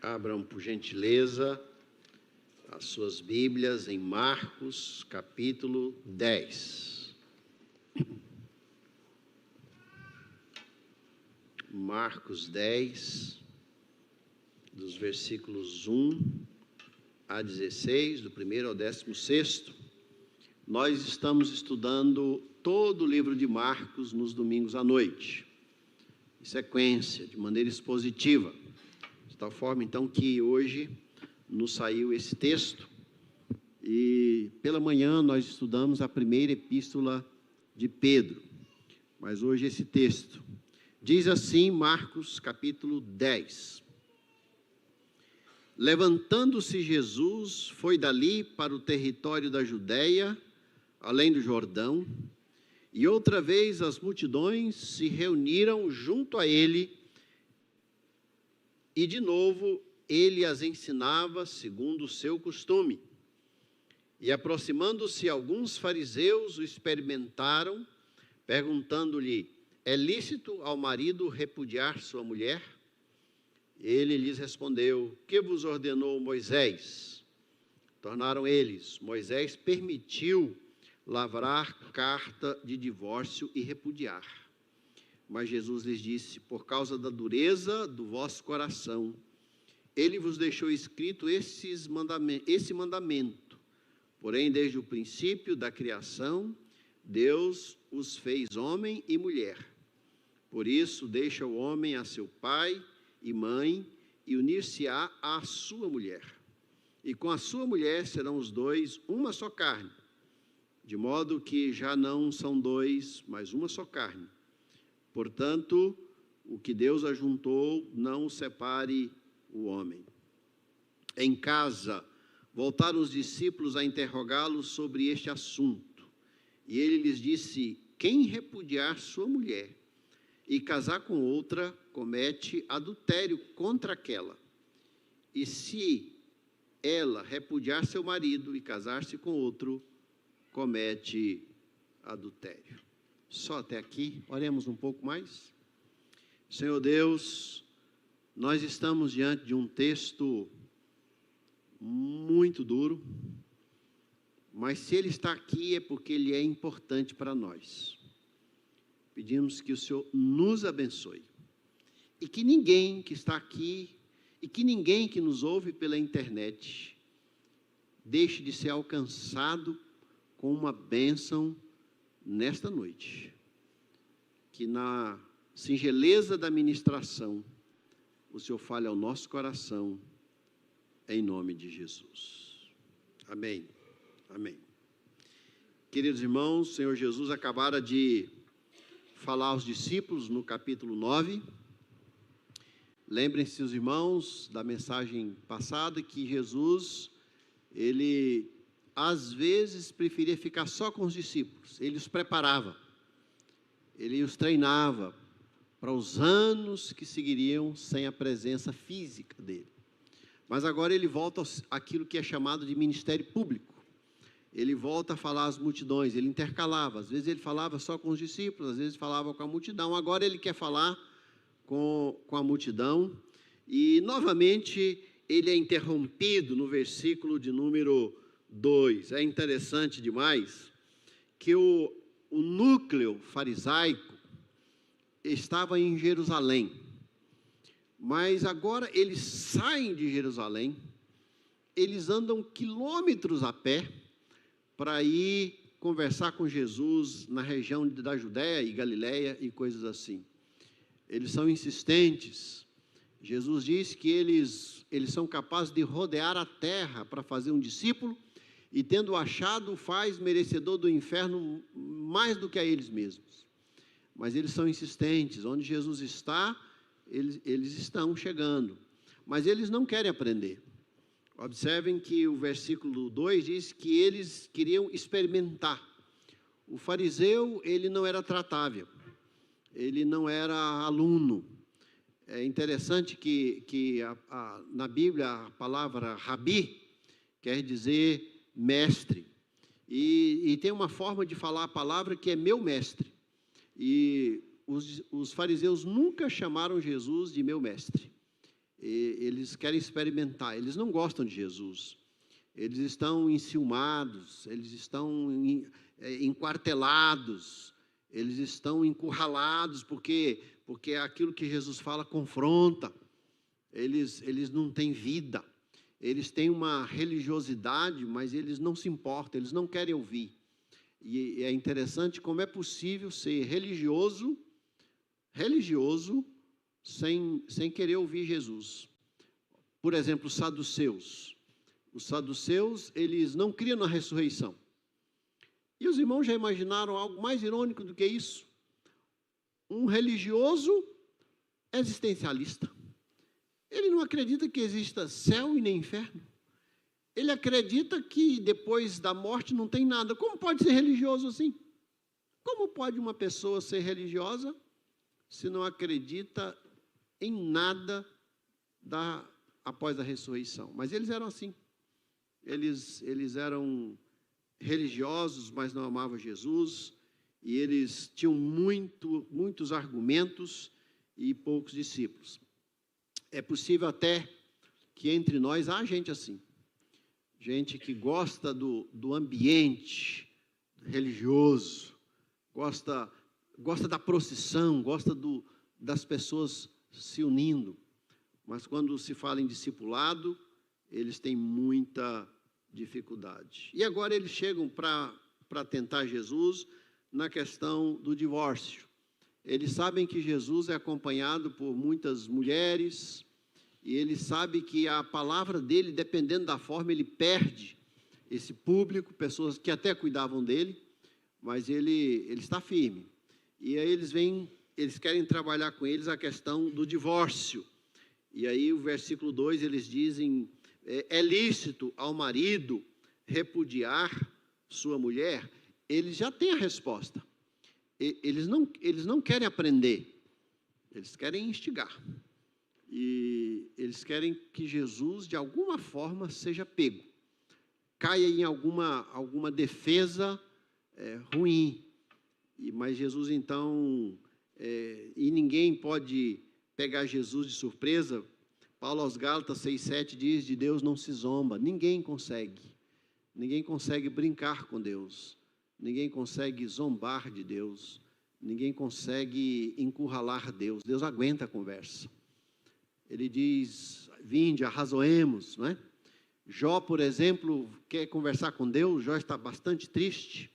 Abram, por gentileza, as suas Bíblias em Marcos, capítulo 10. Marcos 10, dos versículos 1 a 16, do 1º ao 16º. Nós estamos estudando todo o livro de Marcos nos domingos à noite, em sequência, de maneira expositiva. De tal forma, então, que hoje nos saiu esse texto e pela manhã nós estudamos a primeira epístola de Pedro. Mas hoje esse texto diz assim, Marcos capítulo 10. Levantando-se Jesus, foi dali para o território da Judeia, além do Jordão, e outra vez as multidões se reuniram junto a ele, e de novo ele as ensinava segundo o seu costume. E aproximando-se alguns fariseus o experimentaram, perguntando-lhe: é lícito ao marido repudiar sua mulher? Ele lhes respondeu: que vos ordenou Moisés? Tornaram eles: Moisés permitiu lavrar carta de divórcio e repudiar. Mas Jesus lhes disse: por causa da dureza do vosso coração, ele vos deixou escrito esse mandamento. Porém, desde o princípio da criação, Deus os fez homem e mulher. Por isso, deixa o homem a seu pai e mãe e unir-se-á à sua mulher. E com a sua mulher serão os dois uma só carne. De modo que já não são dois, mas uma só carne. Portanto, o que Deus ajuntou, não o separe o homem. Em casa, voltaram os discípulos a interrogá-lo sobre este assunto. E ele lhes disse: quem repudiar sua mulher e casar com outra, comete adultério contra aquela. E se ela repudiar seu marido e casar-se com outro, comete adultério. Só até aqui, oremos um pouco mais. Senhor Deus, nós estamos diante de um texto muito duro, mas se ele está aqui é porque ele é importante para nós. Pedimos que o Senhor nos abençoe e que ninguém que está aqui e que ninguém que nos ouve pela internet deixe de ser alcançado com uma bênção nesta noite. Que na singeleza da ministração o Senhor fale ao nosso coração, em nome de Jesus. Amém. Amém. Queridos irmãos, o Senhor Jesus acabara de falar aos discípulos no capítulo 9. Lembrem-se, os irmãos, da mensagem passada, que Jesus, ele às vezes preferia ficar só com os discípulos. Ele os preparava, ele os treinava para os anos que seguiriam sem a presença física dele. Mas agora ele volta àquilo que é chamado de ministério público. Ele volta a falar às multidões, ele intercalava. Às vezes ele falava só com os discípulos, às vezes falava com a multidão. Agora ele quer falar com a multidão. E novamente ele é interrompido no versículo de número 2. É interessante demais que o núcleo farisaico estava em Jerusalém, mas agora eles saem de Jerusalém, eles andam quilômetros a pé para ir conversar com Jesus na região da Judéia e Galiléia e coisas assim. Eles são insistentes. Jesus diz que eles são capazes de rodear a terra para fazer um discípulo, e tendo achado, faz merecedor do inferno mais do que a eles mesmos. Mas eles são insistentes. Onde Jesus está, eles estão chegando. Mas eles não querem aprender. Observem que o versículo 2 diz que eles queriam experimentar. O fariseu, ele não era tratável. Ele não era aluno. É interessante que na Bíblia a palavra rabi quer dizer mestre, e tem uma forma de falar a palavra que é meu mestre, e os fariseus nunca chamaram Jesus de meu mestre, eles querem experimentar, eles não gostam de Jesus. Eles estão enciumados, eles estão enquartelados, eles estão encurralados, porque aquilo que Jesus fala confronta. Eles não têm vida, eles têm uma religiosidade, mas eles não se importam, eles não querem ouvir. E é interessante como é possível ser religioso sem querer ouvir Jesus. Por exemplo, os saduceus. Os saduceus, eles não criam na ressurreição. E os irmãos já imaginaram algo mais irônico do que isso? Um religioso existencialista. Ele não acredita que exista céu e nem inferno. Ele acredita que depois da morte não tem nada. Como pode ser religioso assim? Como pode uma pessoa ser religiosa se não acredita em nada após a ressurreição? Mas eles eram assim. Eles eram religiosos, mas não amavam Jesus, e eles tinham muitos argumentos e poucos discípulos. É possível até que entre nós há gente assim, gente que gosta do ambiente religioso, gosta da procissão, gosta das pessoas se unindo, mas quando se fala em discipulado, eles têm muita dificuldade. E agora eles chegam para tentar Jesus na questão do divórcio. Eles sabem que Jesus é acompanhado por muitas mulheres, e eles sabem que a palavra dele, dependendo da forma, ele perde esse público, pessoas que até cuidavam dele, mas ele está firme. E aí eles querem trabalhar com eles a questão do divórcio. E aí o versículo 2, eles dizem: é lícito ao marido repudiar sua mulher? Eles já têm a resposta. Eles não querem aprender, eles querem instigar. E eles querem que Jesus, de alguma forma, seja pego, caia em alguma defesa ruim. Mas Jesus, então, e ninguém pode pegar Jesus de surpresa. Paulo aos Gálatas 6,7 diz: de Deus não se zomba. Ninguém consegue brincar com Deus, ninguém consegue zombar de Deus, ninguém consegue encurralar Deus. Deus aguenta a conversa. Ele diz: vinde, arrazoemos, não é? Jó, por exemplo, quer conversar com Deus. Jó está bastante triste,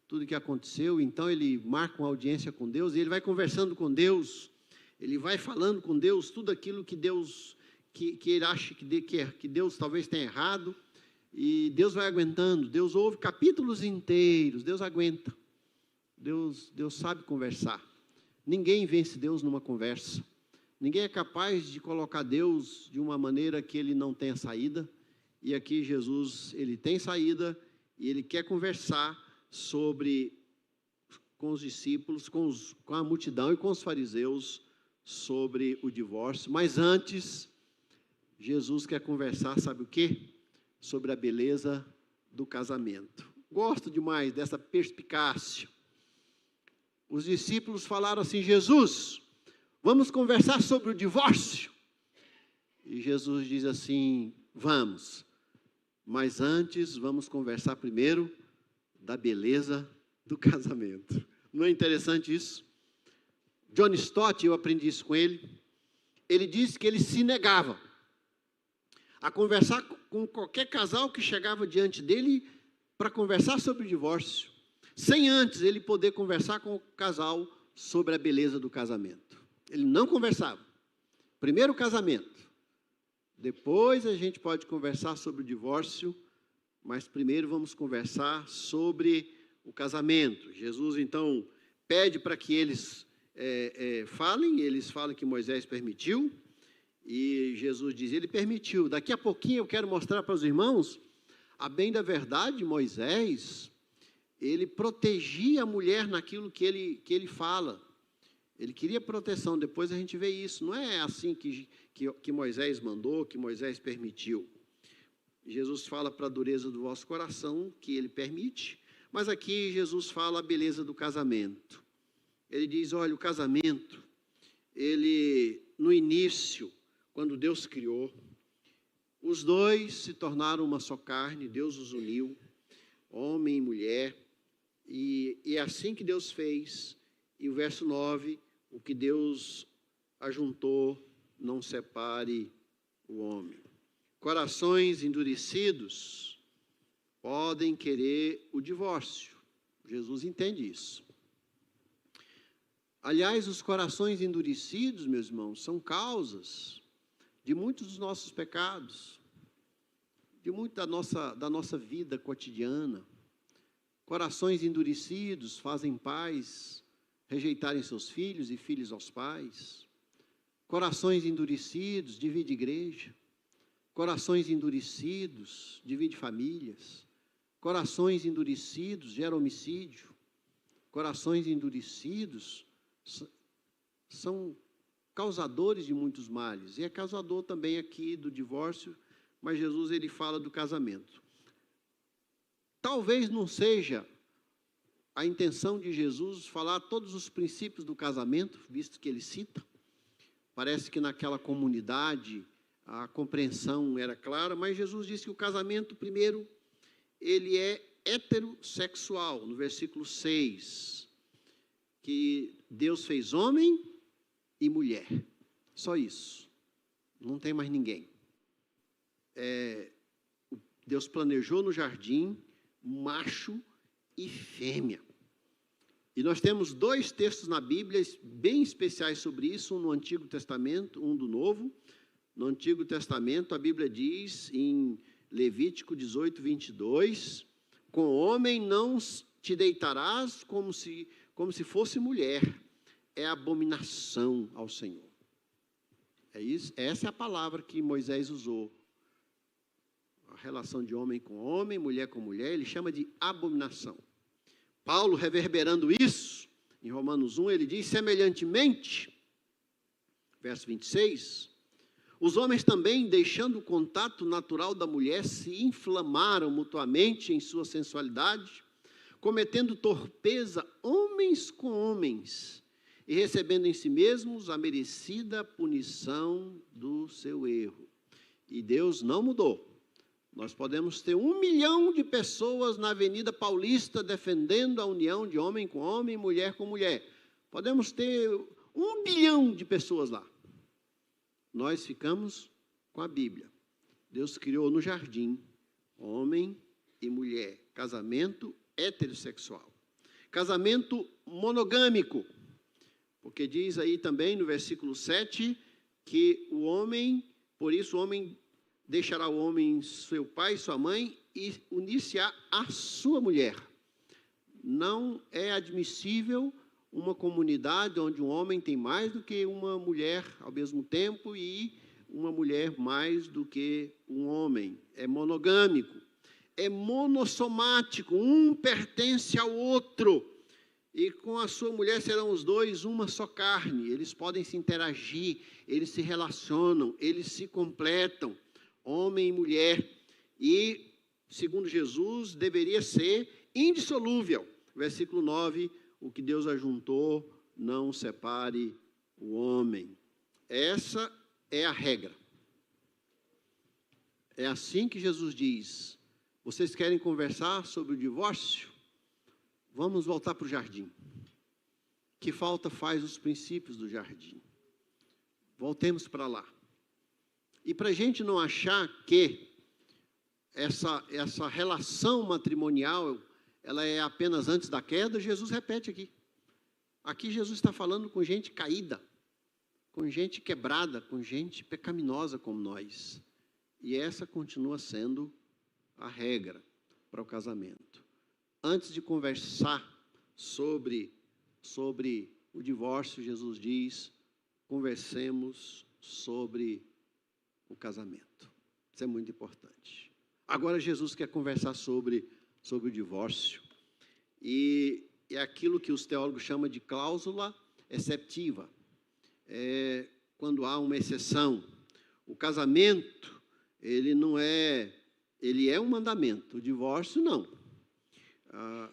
tudo que aconteceu, então ele marca uma audiência com Deus, e ele vai conversando com Deus, ele vai falando com Deus, tudo aquilo que Deus, que ele acha que Deus talvez tenha errado, e Deus vai aguentando. Deus ouve capítulos inteiros, Deus aguenta, Deus sabe conversar. Ninguém vence Deus numa conversa, ninguém é capaz de colocar Deus de uma maneira que ele não tenha saída, e aqui Jesus, ele tem saída, e ele quer conversar com os discípulos, com a multidão e com os fariseus sobre o divórcio. Mas antes, Jesus quer conversar, sabe o quê? Sobre a beleza do casamento. Gosto demais dessa perspicácia. Os discípulos falaram assim: Jesus, vamos conversar sobre o divórcio? E Jesus diz assim: vamos, mas antes vamos conversar primeiro da beleza do casamento. Não é interessante isso? John Stott, eu aprendi isso com ele. Ele disse que ele se negava a conversar com qualquer casal que chegava diante dele para conversar sobre o divórcio, sem antes ele poder conversar com o casal sobre a beleza do casamento. Ele não conversava. Primeiro o casamento, depois a gente pode conversar sobre o divórcio, mas primeiro vamos conversar sobre o casamento. Jesus, então, pede para que eles falem, eles falam que Moisés permitiu, e Jesus diz: ele permitiu. Daqui a pouquinho eu quero mostrar para os irmãos, a bem da verdade, Moisés, ele protegia a mulher naquilo que ele fala. Ele queria proteção. Depois a gente vê isso. Não é assim que Moisés mandou, que Moisés permitiu. Jesus fala para a dureza do vosso coração, que ele permite. Mas aqui Jesus fala a beleza do casamento. Ele diz: olha, o casamento, ele, no início, quando Deus criou, os dois se tornaram uma só carne, Deus os uniu, homem e mulher, e é assim que Deus fez. E o verso 9, o que Deus ajuntou, não separe o homem. Corações endurecidos podem querer o divórcio. Jesus entende isso. Aliás, os corações endurecidos, meus irmãos, são causas de muitos dos nossos pecados, de muito da nossa vida cotidiana. Corações endurecidos fazem pais rejeitarem seus filhos e filhos aos pais. Corações endurecidos dividem igreja. Corações endurecidos dividem famílias. Corações endurecidos geram homicídio. Corações endurecidos são causadores de muitos males. E é causador também aqui do divórcio, mas Jesus ele fala do casamento. Talvez não seja a intenção de Jesus falar todos os princípios do casamento, visto que ele cita. Parece que naquela comunidade a compreensão era clara, mas Jesus disse que o casamento, primeiro, ele é heterossexual, no versículo 6, que Deus fez homem e mulher, só isso, não tem mais ninguém. Deus planejou no jardim macho e fêmea. E nós temos dois textos na Bíblia bem especiais sobre isso, um no Antigo Testamento, um do Novo. No Antigo Testamento, a Bíblia diz em Levítico 18, 22, com homem não te deitarás como se fosse mulher, é abominação ao Senhor. É isso, essa é a palavra que Moisés usou. A relação de homem com homem, mulher com mulher, ele chama de abominação. Paulo, reverberando isso, em Romanos 1, ele diz, semelhantemente, verso 26, os homens também, deixando o contato natural da mulher, se inflamaram mutuamente em sua sensualidade, cometendo torpeza homens com homens, e recebendo em si mesmos a merecida punição do seu erro. E Deus não mudou. Nós podemos ter 1 milhão de pessoas na Avenida Paulista defendendo a união de homem com homem, mulher com mulher. Podemos ter 1 bilhão de pessoas lá. Nós ficamos com a Bíblia. Deus criou no jardim homem e mulher. Casamento heterossexual. Casamento monogâmico. Porque diz aí também no versículo 7 que o homem, por isso o homem deixará o homem seu pai e sua mãe e unir-se-á à sua mulher. Não é admissível uma comunidade onde um homem tem mais do que uma mulher ao mesmo tempo e uma mulher mais do que um homem. É monogâmico. É monossomático. Um pertence ao outro. E com a sua mulher serão os dois uma só carne. Eles podem se interagir, eles se relacionam, eles se completam. Homem e mulher, e, segundo Jesus, deveria ser indissolúvel. Versículo 9, o que Deus ajuntou, não separe o homem. Essa é a regra. É assim que Jesus diz, vocês querem conversar sobre o divórcio? Vamos voltar para o jardim. Que falta faz os princípios do jardim? Voltemos para lá. E para a gente não achar que essa relação matrimonial, ela é apenas antes da queda, Jesus repete aqui. Aqui Jesus está falando com gente caída, com gente quebrada, com gente pecaminosa como nós. E essa continua sendo a regra para o casamento. Antes de conversar sobre o divórcio, Jesus diz, conversemos sobre o casamento. Isso é muito importante. Agora Jesus quer conversar sobre o divórcio. E é aquilo que os teólogos chamam de cláusula exceptiva. É quando há uma exceção. O casamento, ele é um mandamento. O divórcio, não.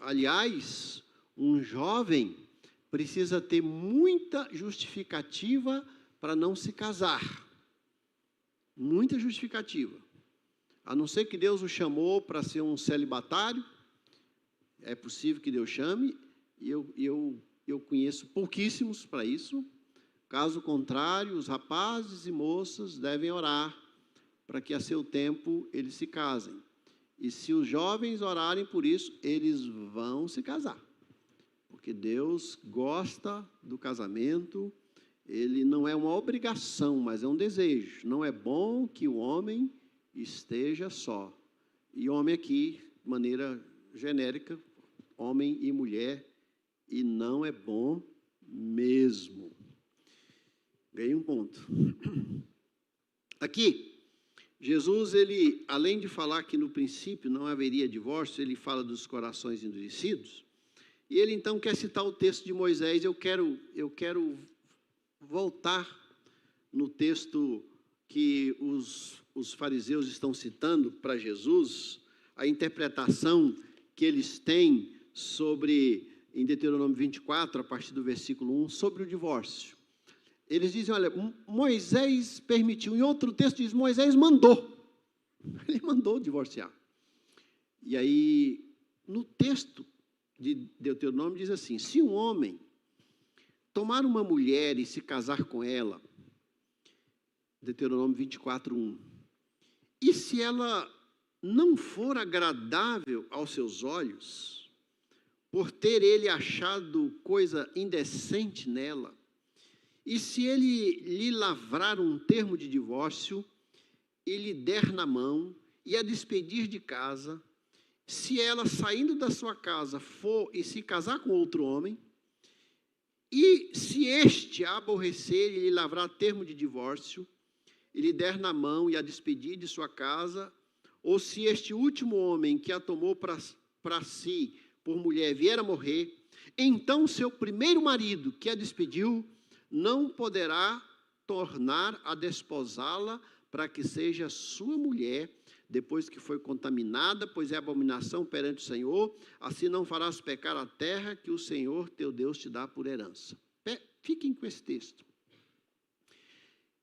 Aliás, um jovem precisa ter muita justificativa para não se casar. muita justificativa. A não ser que Deus o chamou para ser um celibatário, é possível que Deus chame, e eu conheço pouquíssimos para isso. Caso contrário, os rapazes e moças devem orar para que a seu tempo eles se casem. E se os jovens orarem por isso, eles vão se casar. Porque Deus gosta do casamento, ele não é uma obrigação, mas é um desejo. Não é bom que o homem esteja só. E homem aqui, de maneira genérica, homem e mulher, e não é bom mesmo. Ganhei um ponto. Aqui, Jesus, ele, além de falar que no princípio não haveria divórcio, ele fala dos corações endurecidos, e ele então quer citar o texto de Moisés. Eu quero voltar no texto que os fariseus estão citando para Jesus, a interpretação que eles têm sobre, em Deuteronômio 24, a partir do versículo 1, sobre o divórcio. Eles dizem, olha, Moisés permitiu. Em outro texto diz, Moisés mandou. Ele mandou divorciar. E aí, no texto de Deuteronômio diz assim, se um homem tomar uma mulher e se casar com ela, Deuteronômio 24, 1, e se ela não for agradável aos seus olhos, por ter ele achado coisa indecente nela, e se ele lhe lavrar um termo de divórcio, e lhe der na mão, e a despedir de casa, se ela, saindo da sua casa, for e se casar com outro homem, e se este a aborrecer e lhe lavrar termo de divórcio, e lhe der na mão e a despedir de sua casa, ou se este último homem que a tomou para si por mulher vier a morrer, então seu primeiro marido que a despediu não poderá tornar a desposá-la para que seja sua mulher, depois que foi contaminada, pois é abominação perante o Senhor, assim não farás pecar a terra que o Senhor teu Deus te dá por herança. Fiquem com esse texto.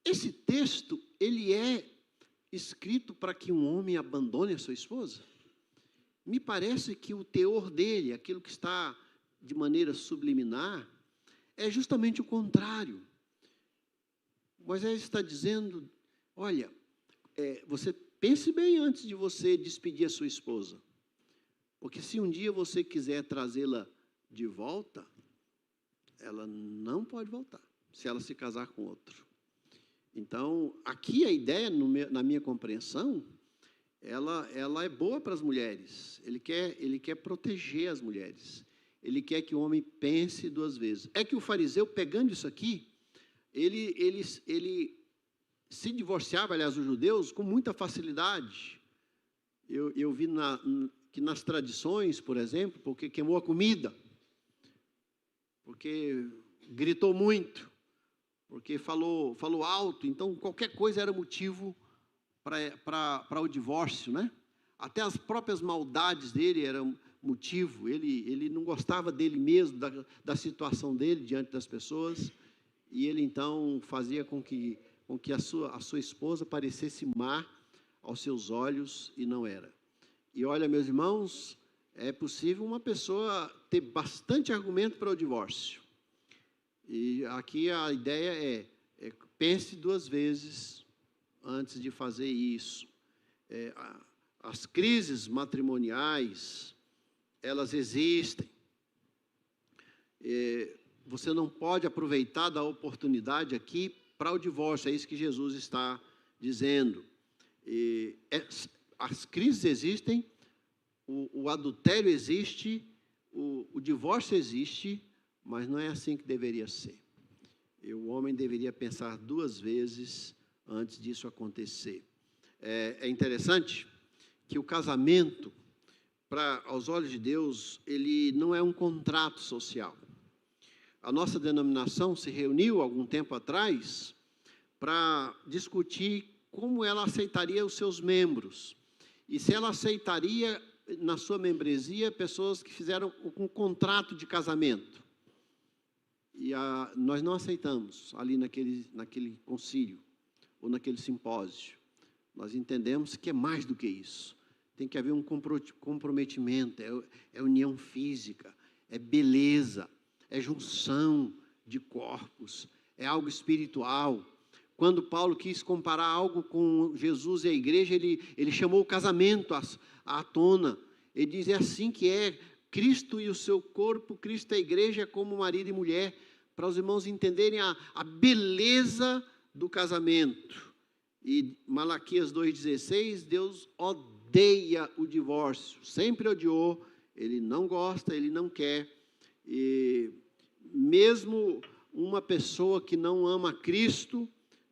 Esse texto, ele é escrito para que um homem abandone a sua esposa? Me parece que o teor dele, aquilo que está de maneira subliminar, é justamente o contrário. Moisés está dizendo, olha, você pense bem antes de você despedir a sua esposa, porque se um dia você quiser trazê-la de volta, ela não pode voltar, se ela se casar com outro. Então, aqui a ideia, na minha compreensão, ela é boa para as mulheres. Ele quer proteger as mulheres. Ele quer que o homem pense duas vezes. É que o fariseu, pegando isso aqui, ele se divorciava, aliás, os judeus, com muita facilidade. Eu vi que nas tradições, por exemplo, porque queimou a comida, porque gritou muito, porque falou alto, então qualquer coisa era motivo para o divórcio, né? Até as próprias maldades dele eram motivo. Ele não gostava dele mesmo, da situação dele diante das pessoas, e ele então fazia com que a sua esposa parecesse má aos seus olhos, e não era. E olha, meus irmãos, é possível uma pessoa ter bastante argumento para o divórcio. E aqui a ideia é pense duas vezes antes de fazer isso. As crises matrimoniais, elas existem. Você não pode aproveitar da oportunidade aqui para o divórcio, é isso que Jesus está dizendo. As crises existem, o adultério existe, o divórcio existe, mas não é assim que deveria ser. O homem deveria pensar duas vezes antes disso acontecer. É interessante que o casamento, aos olhos de Deus, ele não é um contrato social. A nossa denominação se reuniu algum tempo atrás para discutir como ela aceitaria os seus membros. E se ela aceitaria, na sua membresia, pessoas que fizeram um contrato de casamento. E nós não aceitamos ali naquele concílio, ou naquele simpósio. nós entendemos que é mais do que isso. Tem que haver um comprometimento, é união física, é beleza, é junção de corpos, é algo espiritual. Quando Paulo quis comparar algo com Jesus e a igreja, ele chamou o casamento à tona. Ele diz, é assim que é, Cristo e o seu corpo, Cristo e a igreja é como marido e mulher, para os irmãos entenderem a beleza do casamento. E Malaquias 2,16, Deus odeia o divórcio, sempre odiou, ele não gosta, ele não quer. E mesmo uma pessoa que não ama Cristo,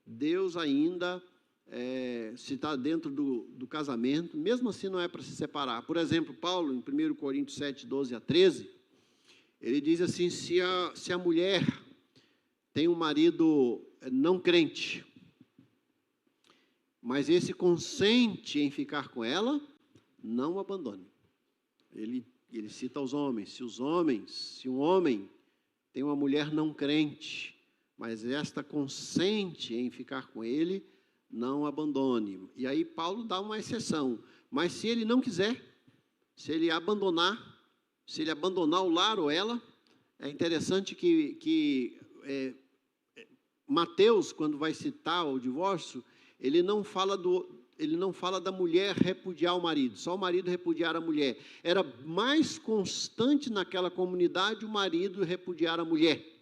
Deus ainda, se está dentro do casamento, mesmo assim não é para se separar. Por exemplo, Paulo, em 1 Coríntios 7, 12 a 13, ele diz assim, se a mulher tem um marido não crente, mas esse consente em ficar com ela, não o abandone. Ele cita os homens, se um homem tem uma mulher não crente, mas esta consente em ficar com ele, não abandone. E aí Paulo dá uma exceção, mas se ele não quiser, se ele abandonar o lar ou ela, é interessante que Mateus, quando vai citar o divórcio, ele não fala da mulher repudiar o marido, só o marido repudiar a mulher. Era mais constante naquela comunidade o marido repudiar a mulher.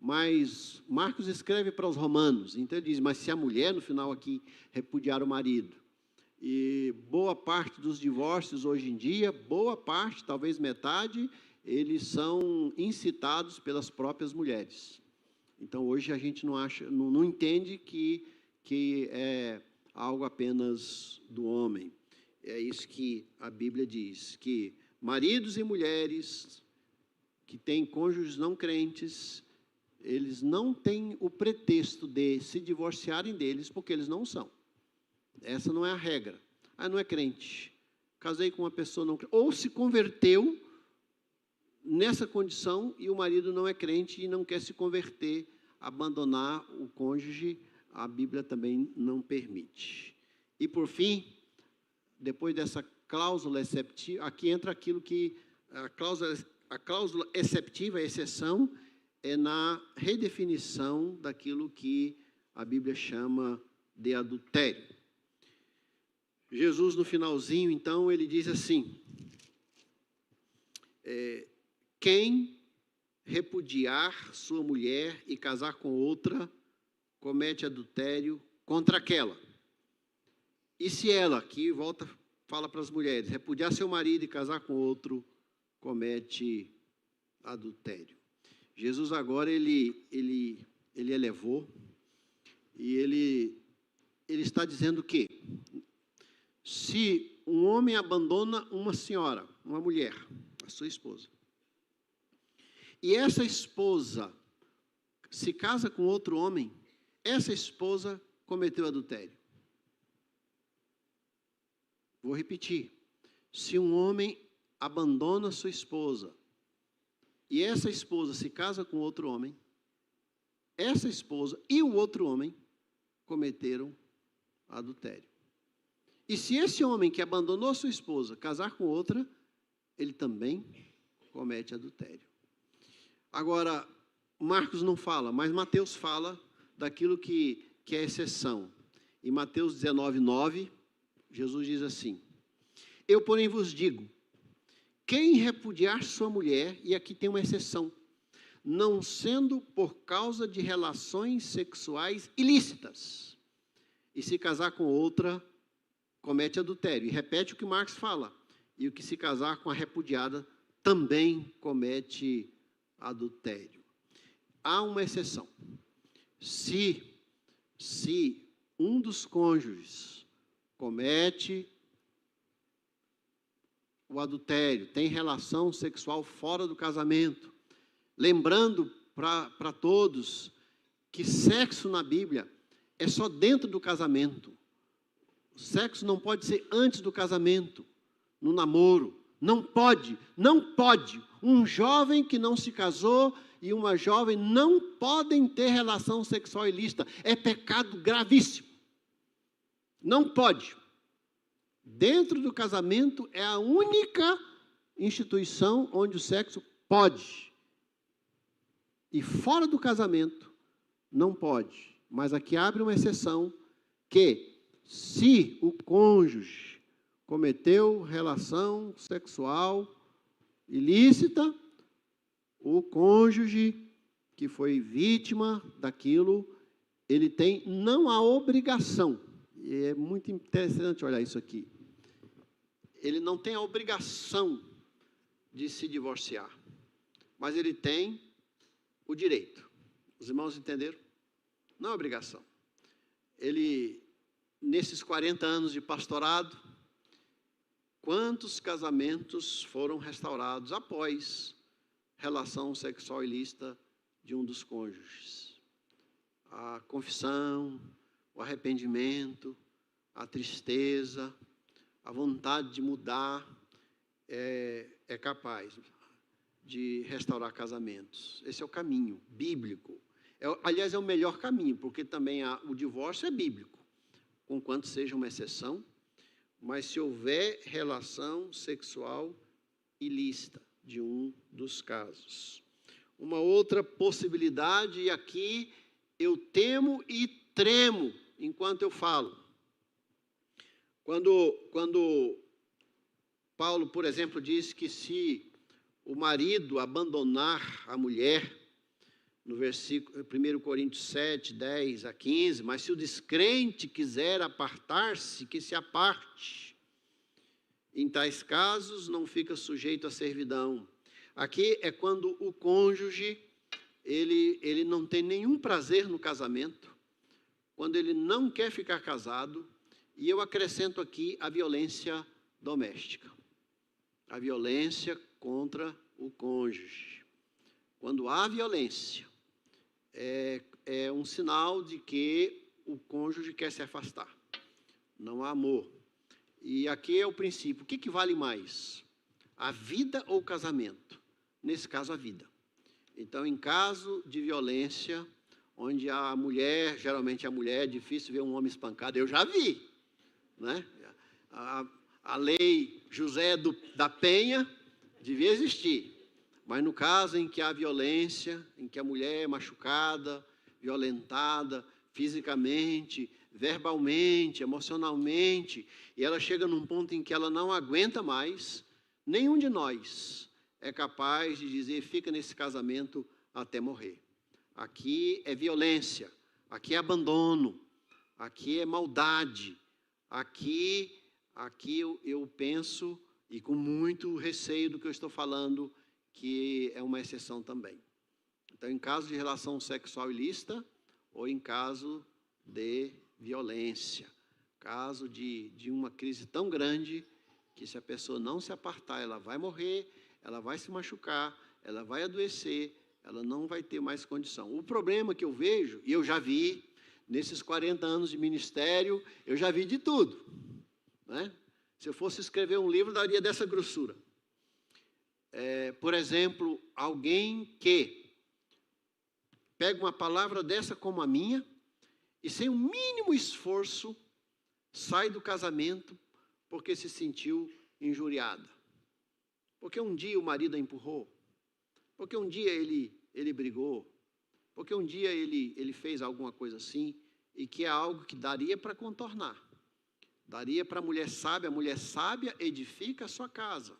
Mas Marcos escreve para os romanos, então ele diz, mas se a mulher, no final aqui, repudiar o marido. E boa parte dos divórcios hoje em dia, boa parte, talvez metade, eles são incitados pelas próprias mulheres. Então hoje a gente não entende que é algo apenas do homem. É isso que a Bíblia diz, que maridos e mulheres que têm cônjuges não crentes, eles não têm o pretexto de se divorciarem deles, porque eles não são. Essa não é a regra. Não é crente. Casei com uma pessoa não crente. Ou se converteu nessa condição e o marido não é crente e não quer se converter, abandonar o cônjuge, a Bíblia também não permite. E por fim, depois dessa cláusula exceptiva, aqui entra aquilo que a cláusula exceptiva, a exceção, é na redefinição daquilo que a Bíblia chama de adultério. Jesus, no finalzinho, então, ele diz assim, quem repudiar sua mulher e casar com outra, comete adultério contra aquela. E se ela, aqui fala para as mulheres, repudiar seu marido e casar com outro, comete adultério. Jesus agora, ele elevou, e ele está dizendo que, se um homem abandona uma senhora, uma mulher, a sua esposa, e essa esposa se casa com outro homem, essa esposa cometeu adultério. Vou repetir. Se um homem abandona sua esposa, e essa esposa se casa com outro homem, essa esposa e o outro homem cometeram adultério. E se esse homem que abandonou sua esposa casar com outra, ele também comete adultério. Agora, Marcos não fala, mas Mateus fala daquilo que é exceção. Em Mateus 19:9, Jesus diz assim, eu, porém, vos digo, quem repudiar sua mulher, e aqui tem uma exceção, não sendo por causa de relações sexuais ilícitas, e se casar com outra, comete adultério. E repete o que Marcos fala, e o que se casar com a repudiada também comete adultério. Há uma exceção. Se um dos cônjuges comete o adultério, tem relação sexual fora do casamento, lembrando para todos que sexo na Bíblia é só dentro do casamento. O sexo não pode ser antes do casamento, no namoro. Não pode. Um jovem que não se casou e uma jovem não podem ter relação sexual ilícita. É pecado gravíssimo. Não pode. Dentro do casamento é a única instituição onde o sexo pode. E fora do casamento não pode. Mas aqui abre uma exceção que, se o cônjuge cometeu relação sexual ilícita, o cônjuge que foi vítima daquilo, ele tem não a obrigação, e é muito interessante olhar isso aqui, ele não tem a obrigação de se divorciar, mas ele tem o direito. Os irmãos entenderam? Não é obrigação. Ele, nesses 40 anos de pastorado, quantos casamentos foram restaurados após relação sexual ilícita de um dos cônjuges? A confissão, o arrependimento, a tristeza, a vontade de mudar é capaz de restaurar casamentos. Esse é o caminho bíblico. Aliás, é o melhor caminho, porque também o divórcio é bíblico, conquanto seja uma exceção, mas se houver relação sexual ilícita de um dos casos. Uma outra possibilidade, e aqui eu temo e tremo enquanto eu falo. Quando Paulo, por exemplo, diz que se o marido abandonar a mulher, no versículo 1 Coríntios 7, 10 a 15, mas se o descrente quiser apartar-se, que se aparte. Em tais casos, não fica sujeito à servidão. Aqui é quando o cônjuge, ele não tem nenhum prazer no casamento, quando ele não quer ficar casado, e eu acrescento aqui a violência doméstica, a violência contra o cônjuge. Quando há violência, é um sinal de que o cônjuge quer se afastar, não há amor. E aqui é o princípio, o que vale mais? A vida ou o casamento? Nesse caso, a vida. Então, em caso de violência, onde a mulher, geralmente a mulher, é difícil ver um homem espancado, eu já vi, né? A lei José da Penha devia existir, mas no caso em que há violência, em que a mulher é machucada, violentada, fisicamente, verbalmente, emocionalmente, e ela chega num ponto em que ela não aguenta mais, nenhum de nós é capaz de dizer, fica nesse casamento até morrer. Aqui é violência, aqui é abandono, aqui é maldade, aqui eu penso, e com muito receio do que eu estou falando, que é uma exceção também. Então, em caso de relação sexual ilícita, ou em caso de violência, caso de uma crise tão grande, que se a pessoa não se apartar, ela vai morrer, ela vai se machucar, ela vai adoecer, ela não vai ter mais condição. O problema que eu vejo, e eu já vi, nesses 40 anos de ministério, eu já vi de tudo, né? Se eu fosse escrever um livro, daria dessa grossura. Por exemplo, alguém que pega uma palavra dessa como a minha, e sem o mínimo esforço, sai do casamento porque se sentiu injuriada. Porque um dia o marido a empurrou, porque um dia ele brigou, porque um dia ele fez alguma coisa assim, e que é algo que daria para contornar. Daria para a mulher sábia edifica a sua casa,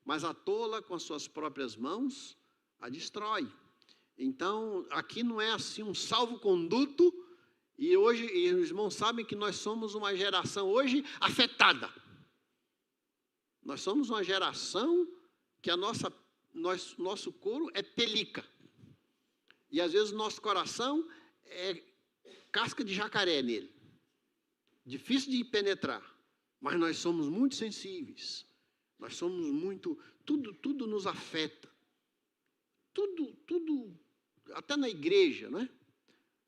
mas a tola com as suas próprias mãos a destrói. Então, aqui não é assim um salvo-conduto, e hoje, e os irmãos sabem que nós somos uma geração hoje afetada. Nós somos uma geração que nosso couro é pelica. E às vezes o nosso coração é casca de jacaré nele. Difícil de penetrar. Mas nós somos muito sensíveis. Nós somos muito... Tudo nos afeta. Tudo, até na igreja, né?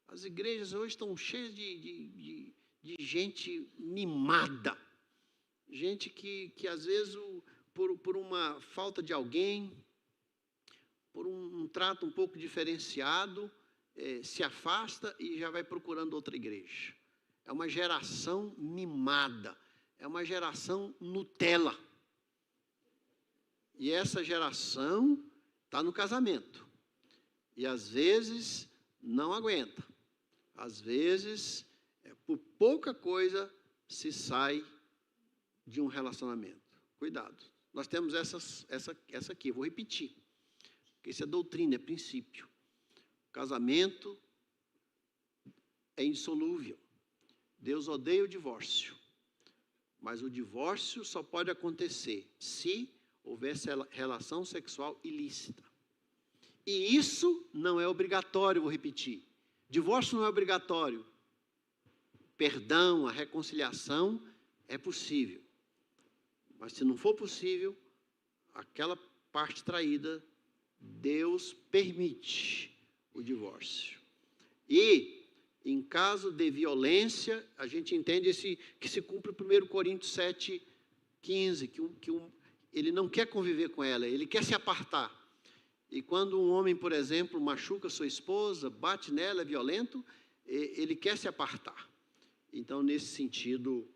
As igrejas hoje estão cheias de gente mimada. Gente que às vezes, por uma falta de alguém, por um trato um pouco diferenciado, se afasta e já vai procurando outra igreja. é uma geração mimada, é uma geração Nutella. E essa geração está no casamento. E às vezes não aguenta. Às vezes, por pouca coisa, se sai de um relacionamento. Cuidado. Nós temos essa aqui, eu vou repetir. Porque isso é doutrina, é princípio. O casamento é indissolúvel. Deus odeia o divórcio. Mas o divórcio só pode acontecer se houvesse relação sexual ilícita. E isso não é obrigatório, vou repetir. Divórcio não é obrigatório. Perdão, a reconciliação é possível. Mas se não for possível, aquela parte traída, Deus permite o divórcio. E, em caso de violência, a gente entende que se cumpre 1 Coríntios 7,15, que ele não quer conviver com ela, ele quer se apartar. E quando um homem, por exemplo, machuca sua esposa, bate nela, é violento, ele quer se apartar. Então, nesse sentido,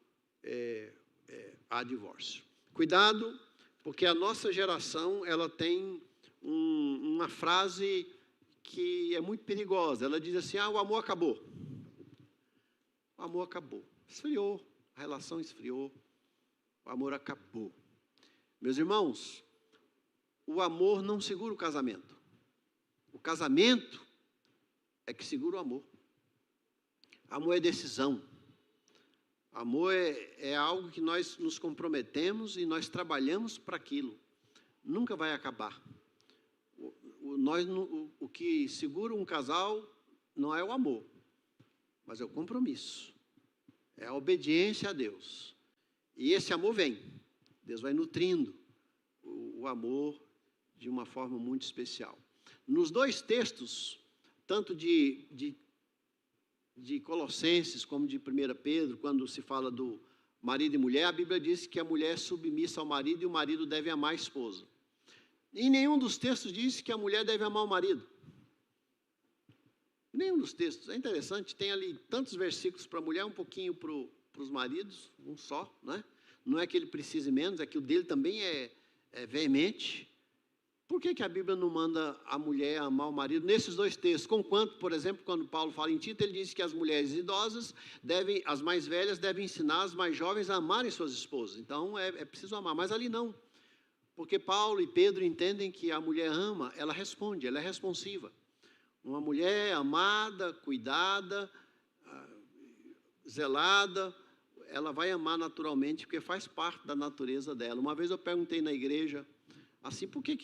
há divórcio. Cuidado, porque a nossa geração, ela tem uma frase que é muito perigosa. Ela diz assim, o amor acabou. O amor acabou. Esfriou, a relação esfriou, o amor acabou. Meus irmãos, o amor não segura o casamento. O casamento é que segura o amor. Amor é decisão. Amor é algo que nós nos comprometemos e nós trabalhamos para aquilo. Nunca vai acabar. O que segura um casal não é o amor, mas é o compromisso. É a obediência a Deus. E esse amor vem. Deus vai nutrindo o amor de uma forma muito especial. Nos dois textos, tanto de Colossenses como de 1 Pedro, quando se fala do marido e mulher, a Bíblia diz que a mulher é submissa ao marido e o marido deve amar a esposa. Em nenhum dos textos diz que a mulher deve amar o marido. Nenhum dos textos. É interessante, tem ali tantos versículos para a mulher, um pouquinho para os maridos, um só, né? Não é que ele precise menos, é que o dele também é veemente. Por que a Bíblia não manda a mulher amar o marido nesses dois textos? Conquanto, por exemplo, quando Paulo fala em Tito, ele diz que as mulheres idosas as mais velhas devem ensinar as mais jovens a amarem suas esposas. Então, é preciso amar. Mas ali não. Porque Paulo e Pedro entendem que a mulher ama, ela responde, ela é responsiva. Uma mulher amada, cuidada, zelada, ela vai amar naturalmente, porque faz parte da natureza dela. Uma vez eu perguntei na igreja, assim, por que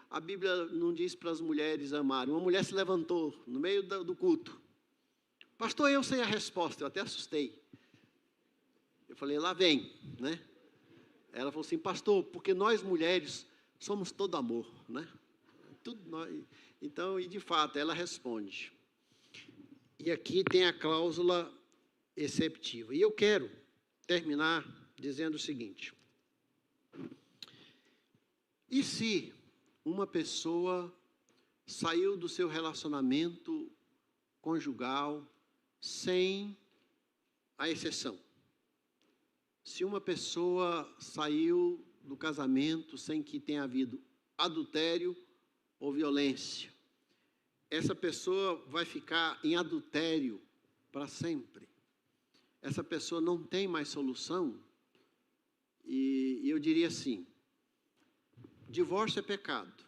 a Bíblia não diz para as mulheres amarem? Uma mulher se levantou no meio do culto. Pastor, eu sei a resposta, eu até assustei. Eu falei, lá vem, né? Ela falou assim, pastor, porque nós mulheres somos todo amor, né? Tudo nós. Então, e de fato, ela responde. E aqui tem a cláusula exceptiva. E eu quero terminar dizendo o seguinte. E se uma pessoa saiu do seu relacionamento conjugal sem a exceção? Se uma pessoa saiu do casamento sem que tenha havido adultério ou violência, essa pessoa vai ficar em adultério para sempre. Essa pessoa não tem mais solução. E eu diria assim, divórcio é pecado,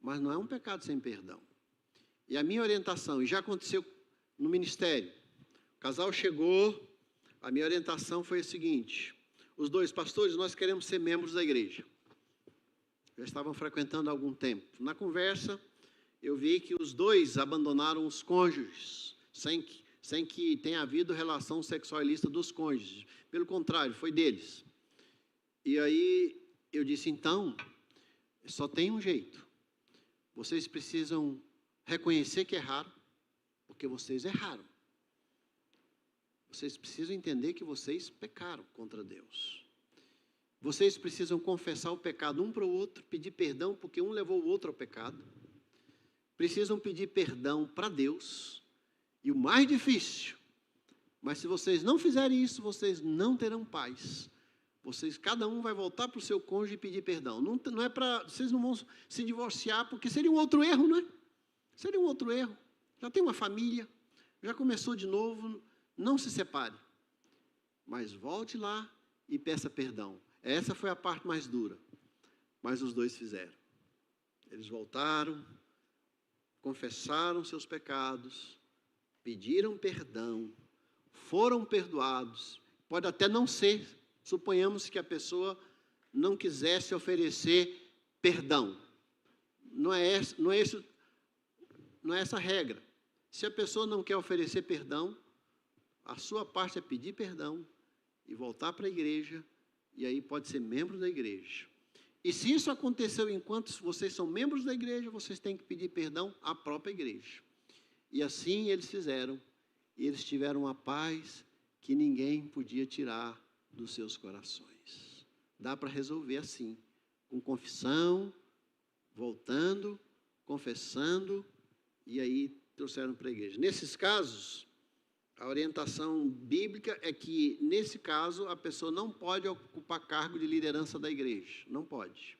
mas não é um pecado sem perdão. E a minha orientação, e já aconteceu no ministério, o casal chegou, a minha orientação foi a seguinte, os dois pastores, nós queremos ser membros da igreja. Já estavam frequentando há algum tempo. Na conversa, eu vi que os dois abandonaram os cônjuges, sem que tenha havido relação sexual ilícita dos cônjuges. Pelo contrário, foi deles. E aí eu disse, então, só tem um jeito. Vocês precisam reconhecer que erraram, porque vocês erraram. Vocês precisam entender que vocês pecaram contra Deus. Vocês precisam confessar o pecado um para o outro, pedir perdão, porque um levou o outro ao pecado. Precisam pedir perdão para Deus. E o mais difícil, Mas se vocês não fizerem isso, vocês não terão paz. Cada um vai voltar para o seu cônjuge e pedir perdão. Não é para, vocês não vão se divorciar, porque seria um outro erro, né? Seria um outro erro. Já tem uma família, já começou de novo, não se separe. Mas volte lá e peça perdão. Essa foi a parte mais dura. Mas os dois fizeram. Eles voltaram, confessaram seus pecados, pediram perdão, foram perdoados. Pode até não ser, suponhamos que a pessoa não quisesse oferecer perdão. Não é essa a regra. Se a pessoa não quer oferecer perdão, a sua parte é pedir perdão e voltar para a igreja, e aí pode ser membro da igreja. E se isso aconteceu enquanto vocês são membros da igreja, vocês têm que pedir perdão à própria igreja. E assim eles fizeram, e eles tiveram uma paz que ninguém podia tirar dos seus corações. Dá para resolver assim, com confissão, voltando, confessando, e aí trouxeram para a igreja. Nesses casos, a orientação bíblica é que, nesse caso, a pessoa não pode ocupar cargo de liderança da igreja. Não pode.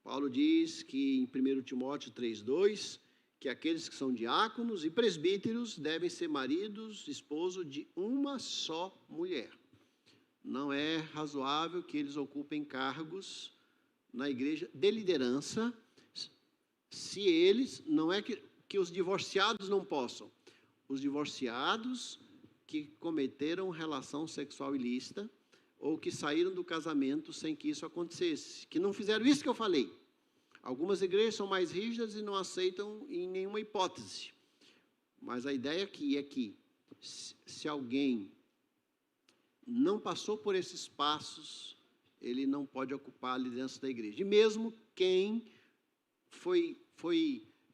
Paulo diz que em 1 Timóteo 3,2, que aqueles que são diáconos e presbíteros devem ser maridos, esposos de uma só mulher. Não é razoável que eles ocupem cargos na igreja de liderança, se eles, não é que os divorciados não possam. Os divorciados que cometeram relação sexual ilícita ou que saíram do casamento sem que isso acontecesse, que não fizeram isso que eu falei. Algumas igrejas são mais rígidas e não aceitam em nenhuma hipótese. Mas a ideia aqui é que, se alguém não passou por esses passos, ele não pode ocupar a liderança da igreja. E mesmo quem foi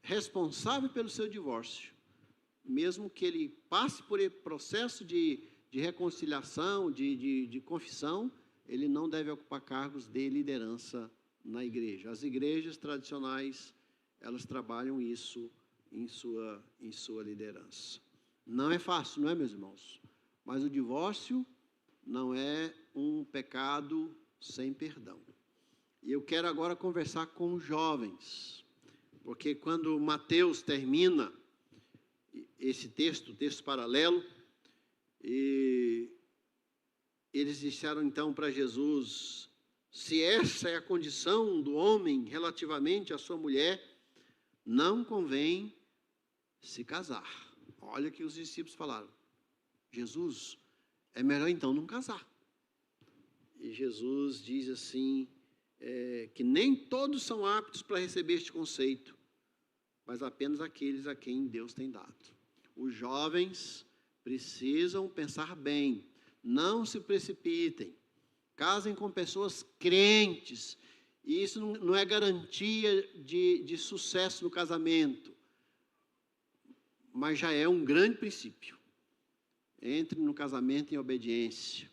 responsável pelo seu divórcio, mesmo que ele passe por esse processo de reconciliação, de confissão, ele não deve ocupar cargos de liderança na igreja. As igrejas tradicionais, elas trabalham isso em sua liderança. Não é fácil, não é, meus irmãos? Mas o divórcio não é um pecado sem perdão. E eu quero agora conversar com os jovens, porque quando Mateus termina esse texto paralelo, e eles disseram então para Jesus: se essa é a condição do homem relativamente à sua mulher, não convém se casar. Olha o que os discípulos falaram: Jesus, é melhor então não casar. E Jesus diz assim, que nem todos são aptos para receber este conceito, mas apenas aqueles a quem Deus tem dado. Os jovens precisam pensar bem, não se precipitem, casem com pessoas crentes, e isso não é garantia de sucesso no casamento, mas já é um grande princípio. Entrem no casamento em obediência,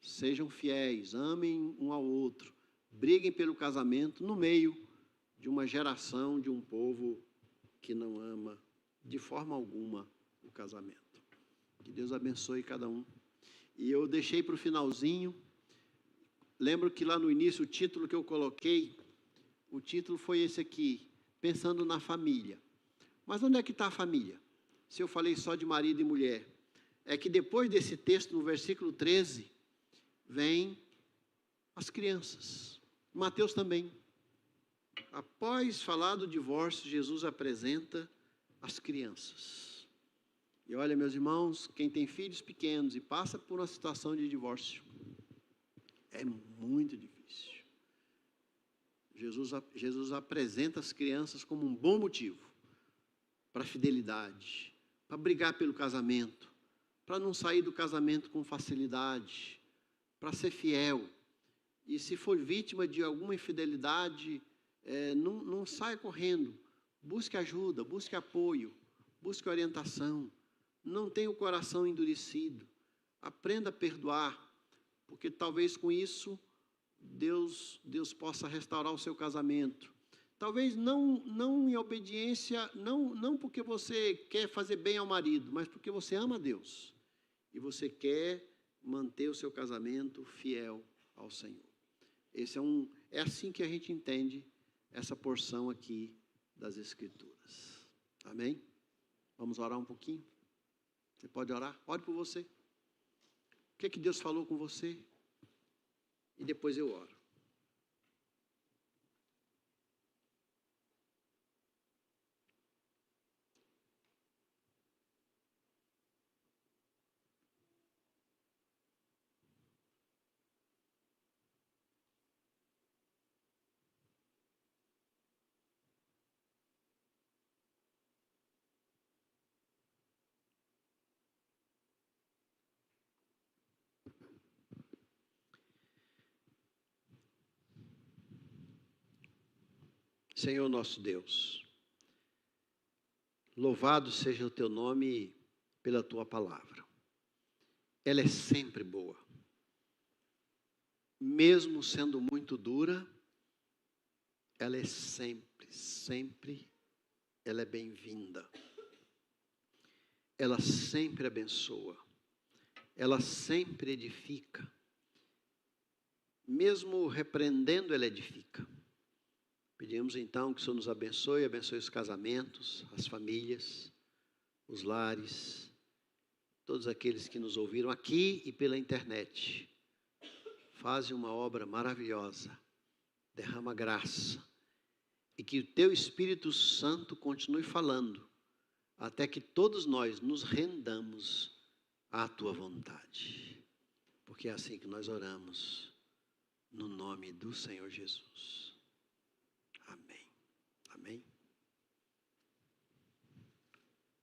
sejam fiéis, amem um ao outro, briguem pelo casamento no meio de uma geração, de um povo que não ama de forma alguma o casamento. Que Deus abençoe cada um. E eu deixei para o finalzinho, lembro que lá no início o título que eu coloquei, o título foi esse aqui, pensando na família. Mas onde é que está a família? Se eu falei só de marido e mulher, é que depois desse texto, no versículo 13, vem as crianças. Mateus também. Após falar do divórcio, Jesus apresenta as crianças. E olha, meus irmãos, quem tem filhos pequenos e passa por uma situação de divórcio, é muito difícil. Jesus apresenta as crianças como um bom motivo para a fidelidade, para brigar pelo casamento, para não sair do casamento com facilidade, para ser fiel. E se for vítima de alguma infidelidade, não saia correndo. Busque ajuda, busque apoio, busque orientação. Não tenha o coração endurecido. Aprenda a perdoar, porque talvez com isso Deus possa restaurar o seu casamento. Talvez não em obediência, não porque você quer fazer bem ao marido, mas porque você ama a Deus. e você quer manter o seu casamento fiel ao Senhor. É assim que a gente entende essa porção aqui das Escrituras. Amém? Vamos orar um pouquinho? Você pode orar? Ore por você. O que é que Deus falou com você? E depois eu oro. Senhor nosso Deus, louvado seja o teu nome pela tua palavra. Ela é sempre boa. Mesmo sendo muito dura, ela é sempre, ela é bem-vinda. Ela sempre abençoa. Ela sempre edifica. Mesmo repreendendo, ela edifica. Pedimos então que o Senhor nos abençoe os casamentos, as famílias, os lares, todos aqueles que nos ouviram aqui e pela internet. Faze uma obra maravilhosa, derrama graça, e que o teu Espírito Santo continue falando, até que todos nós nos rendamos à tua vontade. Porque é assim que nós oramos, no nome do Senhor Jesus.